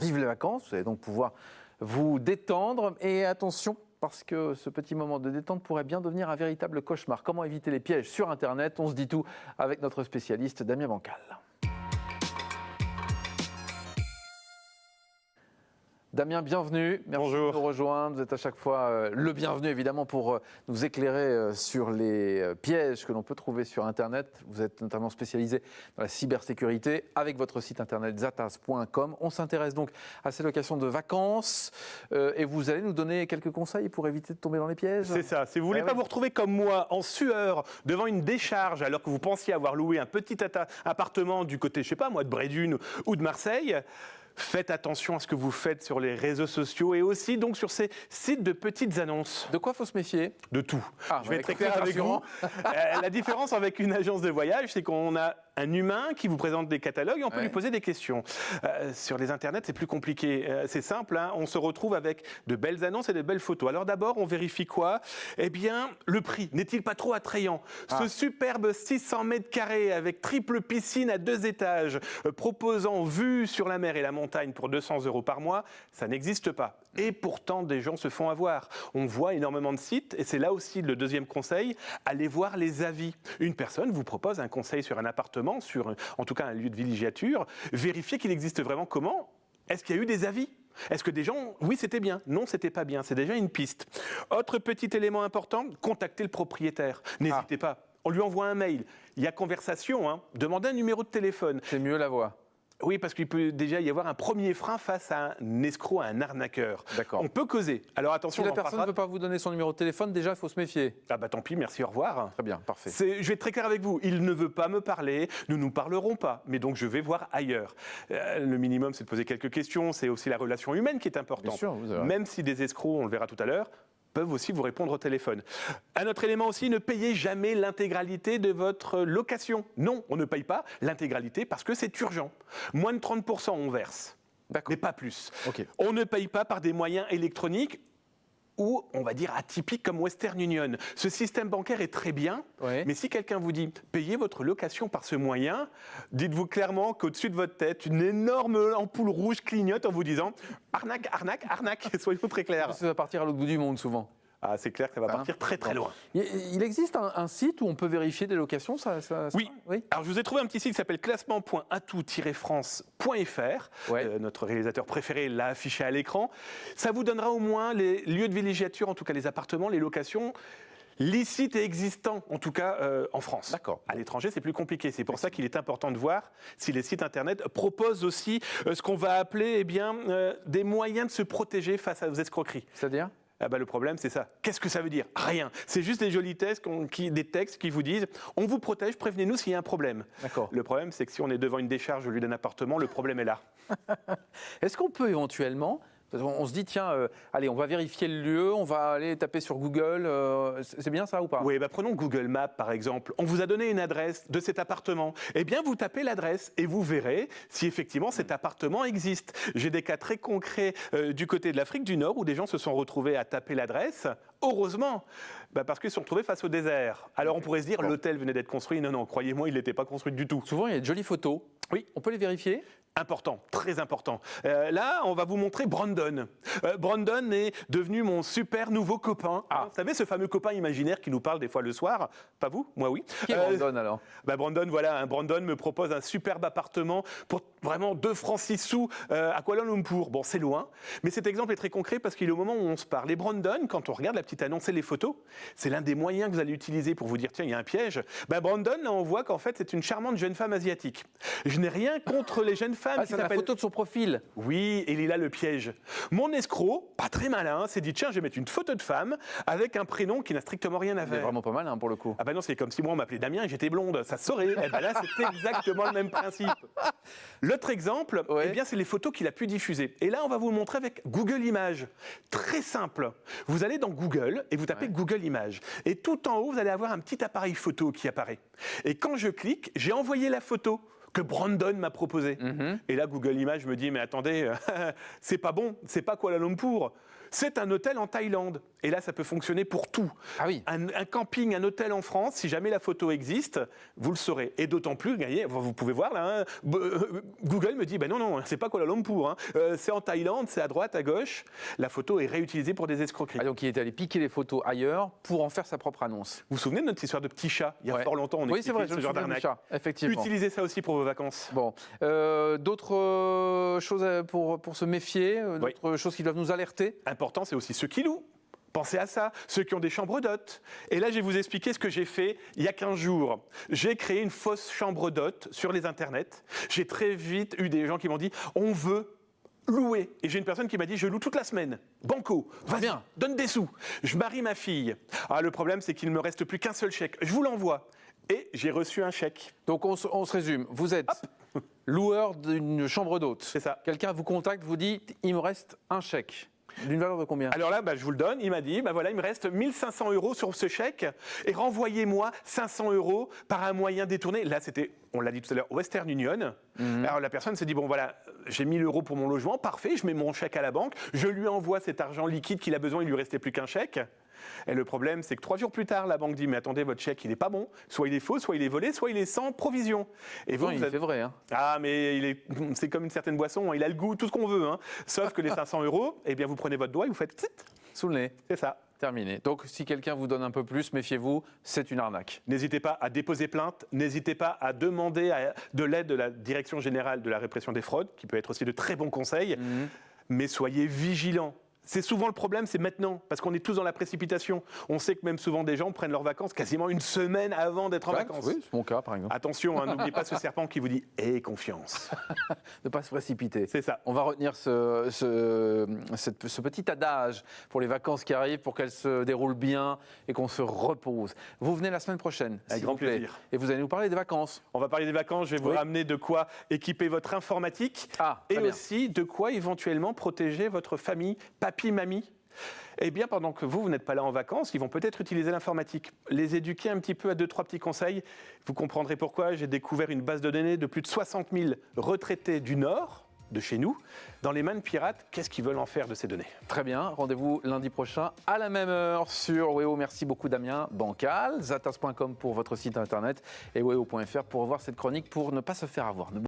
vivent les vacances. Vous allez donc pouvoir vous détendre. Et attention, parce que ce petit moment de détente pourrait bien devenir un véritable cauchemar. Comment éviter les pièges sur Internet? On se dit tout avec notre spécialiste Damien Bancal. Damien, bienvenue. Merci Bonjour. de nous rejoindre. Vous êtes à chaque fois le bienvenu, évidemment, pour nous éclairer sur les pièges que l'on peut trouver sur Internet. Vous êtes notamment spécialisé dans la cybersécurité avec votre site internet zattaz.com. On s'intéresse donc à ces locations de vacances et vous allez nous donner quelques conseils pour éviter de tomber dans les pièges. C'est ça. Si vous voulez pas vous retrouver comme moi en sueur devant une décharge alors que vous pensiez avoir loué un petit appartement du côté, je sais pas moi, de Brédune ou de Marseille, faites attention à ce que vous faites sur les réseaux sociaux et aussi donc sur ces sites de petites annonces. De quoi faut se méfier? De tout. Je vais être très écoutez, clair avec vous. rassurant. La différence avec une agence de voyage, c'est qu'on a un humain qui vous présente des catalogues et on peut lui poser des questions. Sur les internets, c'est plus compliqué. C'est simple, hein, on se retrouve avec de belles annonces et de belles photos. Alors d'abord, on vérifie quoi? Eh bien, le prix. N'est-il pas trop attrayant? Ce superbe 600 mètres carrés avec triple piscine à 2 étages, proposant vue sur la mer et la montagne pour 200 € par mois, ça n'existe pas. Et pourtant, des gens se font avoir. On voit énormément de sites, et c'est là aussi le deuxième conseil, allez voir les avis. Une personne vous propose un conseil sur un appartement, sur en tout cas un lieu de villégiature, vérifiez qu'il existe vraiment comment. Est-ce qu'il y a eu des avis? Est-ce que des gens, oui c'était bien, non c'était pas bien, c'est déjà une piste. Autre petit élément important, contactez le propriétaire. N'hésitez pas, on lui envoie un mail, il y a conversation, hein. Demandez un numéro de téléphone. C'est mieux la voix. Oui, parce qu'il peut déjà y avoir un premier frein face à un escroc, à un arnaqueur. D'accord. On peut causer. Alors attention, Si la personne ne veut pas vous donner son numéro de téléphone, déjà, il faut se méfier. Ah bah tant pis, merci, au revoir. Très bien, parfait. Je vais être très clair avec vous. Il ne veut pas me parler, nous ne nous parlerons pas. Mais donc je vais voir ailleurs. Le minimum, c'est de poser quelques questions. C'est aussi la relation humaine qui est importante. Bien sûr, vous avez raison. Même si des escrocs, on le verra tout à l'heure, peuvent aussi vous répondre au téléphone. Un autre élément aussi, ne payez jamais l'intégralité de votre location. Non, on ne paye pas l'intégralité parce que c'est urgent. Moins de 30%, on verse. D'accord. Mais pas plus. Ok. On ne paye pas par des moyens électroniques ou, on va dire, atypiques comme Western Union. Ce système bancaire est très bien, mais si quelqu'un vous dit « payez votre location par ce moyen », dites-vous clairement qu'au-dessus de votre tête, une énorme ampoule rouge clignote en vous disant « arnaque, arnaque, arnaque », soyons très clairs. Ça va partir à l'autre bout du monde, souvent. Ah, c'est clair que ça va partir très très loin. Il existe un site où on peut vérifier des locations Oui. Alors je vous ai trouvé un petit site qui s'appelle classement.atout-france.fr. Notre réalisateur préféré l'a affiché à l'écran. Ça vous donnera au moins les lieux de villégiature, en tout cas les appartements, les locations licites et existants, en tout cas en France. D'accord. À l'étranger, c'est plus compliqué. C'est pour ça qu'il est important de voir si les sites internet proposent aussi ce qu'on va appeler des moyens de se protéger face aux escroqueries. C'est-à-dire ? Ah bah le problème, c'est ça. Qu'est-ce que ça veut dire? Rien. C'est juste des jolis textes, des textes qui vous disent « on vous protège, prévenez-nous s'il y a un problème ». Le problème, c'est que si on est devant une décharge au lieu d'un appartement, le problème est là. Est-ce qu'on peut éventuellement... On se dit, tiens, allez, on va vérifier le lieu, on va aller taper sur Google. C'est bien ça ou pas? Oui, prenons Google Maps par exemple. On vous a donné une adresse de cet appartement. Eh bien, vous tapez l'adresse et vous verrez si effectivement cet appartement existe. J'ai des cas très concrets du côté de l'Afrique du Nord où des gens se sont retrouvés à taper l'adresse. Heureusement, parce qu'ils se sont retrouvés face au désert. Alors on pourrait se dire, l'hôtel venait d'être construit. Non, non, croyez-moi, il n'était pas construit du tout. Souvent, il y a de jolies photos. Oui. On peut les vérifier? Important, très important. Là, on va vous montrer Brandon. Brandon est devenu mon super nouveau copain. Vous savez, ce fameux copain imaginaire qui nous parle des fois le soir. Pas vous, moi oui. Qui est Brandon alors? Brandon, voilà, Brandon me propose un superbe appartement pour vraiment 2 francs 6 sous à Kuala Lumpur. Bon, c'est loin, mais cet exemple est très concret parce qu'il est au moment où on se parle. Et Brandon, quand on regarde la petite annonce et les photos, c'est l'un des moyens que vous allez utiliser pour vous dire, tiens, il y a un piège. Brandon, là, on voit qu'en fait, c'est une charmante jeune femme asiatique. Je n'ai rien contre les jeunes femmes qui c'est la photo de son profil. Oui, et il est là le piège. Mon escroc, pas très malin, s'est dit tiens, je vais mettre une photo de femme avec un prénom qui n'a strictement rien à faire. C'est vraiment pas mal pour le coup. Ah bah non, c'est comme si moi on m'appelait Damien et j'étais blonde, ça se saurait. Et ben là, c'est exactement le même principe. L'autre exemple, c'est les photos qu'il a pu diffuser. Et là, on va vous le montrer avec Google Images. Très simple. Vous allez dans Google et vous tapez Google Images. Et tout en haut, vous allez avoir un petit appareil photo qui apparaît. Et quand je clique, j'ai envoyé la photo. que Brandon m'a proposé. Et là, Google Images me dit, mais attendez, c'est pas bon, c'est pas Kuala Lumpur. C'est un hôtel en Thaïlande. Et là, ça peut fonctionner pour tout. Ah oui. Un camping, un hôtel en France, si jamais la photo existe, vous le saurez. Et d'autant plus, vous pouvez voir là, hein, Google me dit, ben non, c'est pas Kuala Lumpur. Hein. C'est en Thaïlande, c'est à droite, à gauche. La photo est réutilisée pour des escroqueries. Ah, donc il est allé piquer les photos ailleurs pour en faire sa propre annonce. Vous vous souvenez de notre histoire de petit chat? Il y a fort longtemps, on expliquait ce genre d'arnaque. Effectivement. Utilisez ça aussi pour vos vacances. Bon, d'autres choses pour se méfier, d'autres choses qui doivent nous alerter. Important, c'est aussi ceux qui louent. Pensez à ça, ceux qui ont des chambres d'hôtes. Et là, je vais vous expliquer ce que j'ai fait il y a 15 jours. J'ai créé une fausse chambre d'hôte sur les internets. J'ai très vite eu des gens qui m'ont dit « on veut louer ». Et j'ai une personne qui m'a dit « je loue toute la semaine, banco, vas-y, donne des sous ». Je marie ma fille. Ah, le problème, c'est qu'il ne me reste plus qu'un seul chèque. Je vous l'envoie. Et j'ai reçu un chèque. Donc on se résume, vous êtes loueur d'une chambre d'hôte. C'est ça. Quelqu'un vous contacte, vous dit « il me reste un chèque ». D'une valeur de combien? Alors là, je vous le donne. Il m'a dit, voilà, il me reste 1 500 € sur ce chèque et renvoyez-moi 500 € par un moyen détourné. Là, c'était, on l'a dit tout à l'heure, Western Union. Alors la personne s'est dit, bon voilà, j'ai 1 000 € pour mon logement, parfait, je mets mon chèque à la banque, je lui envoie cet argent liquide qu'il a besoin, il lui restait plus qu'un chèque. Et le problème, c'est que 3 jours plus tard, la banque dit, mais attendez, votre chèque, il n'est pas bon. Soit il est faux, soit il est volé, soit il est sans provision. Et vous, il fait vrai. Hein. Ah, mais c'est comme une certaine boisson, il a le goût, tout ce qu'on veut. Hein. Sauf que les 500 €, eh bien, vous prenez votre doigt et vous faites sous le nez. C'est ça. Terminé. Donc, si quelqu'un vous donne un peu plus, méfiez-vous, c'est une arnaque. N'hésitez pas à déposer plainte, n'hésitez pas à demander de l'aide de la Direction générale de la répression des fraudes, qui peut être aussi de très bons conseils, mais soyez vigilants. C'est souvent le problème, c'est maintenant, parce qu'on est tous dans la précipitation. On sait que même souvent des gens prennent leurs vacances quasiment une semaine avant d'être en vacances. Oui, c'est mon cas, par exemple. Attention, hein, n'oubliez pas ce serpent qui vous dit « aie confiance ». Ne pas se précipiter. C'est ça. On va retenir ce petit adage pour les vacances qui arrivent, pour qu'elles se déroulent bien et qu'on se repose. Vous venez la semaine prochaine, avec grand plaisir. Et vous allez nous parler des vacances. On va parler des vacances, je vais vous ramener de quoi équiper votre informatique et aussi de quoi éventuellement protéger votre famille, papy, mamie. Eh bien, pendant que vous n'êtes pas là en vacances, ils vont peut-être utiliser l'informatique. Les éduquer un petit peu à 2-3 petits conseils. Vous comprendrez pourquoi j'ai découvert une base de données de plus de 60 000 retraités du Nord, de chez nous, dans les mains de pirates. Qu'est-ce qu'ils veulent en faire de ces données? Très bien, rendez-vous lundi prochain à la même heure sur Weo. Merci beaucoup Damien. Bancal, zatas.com pour votre site internet et weo.fr pour revoir cette chronique pour ne pas se faire avoir.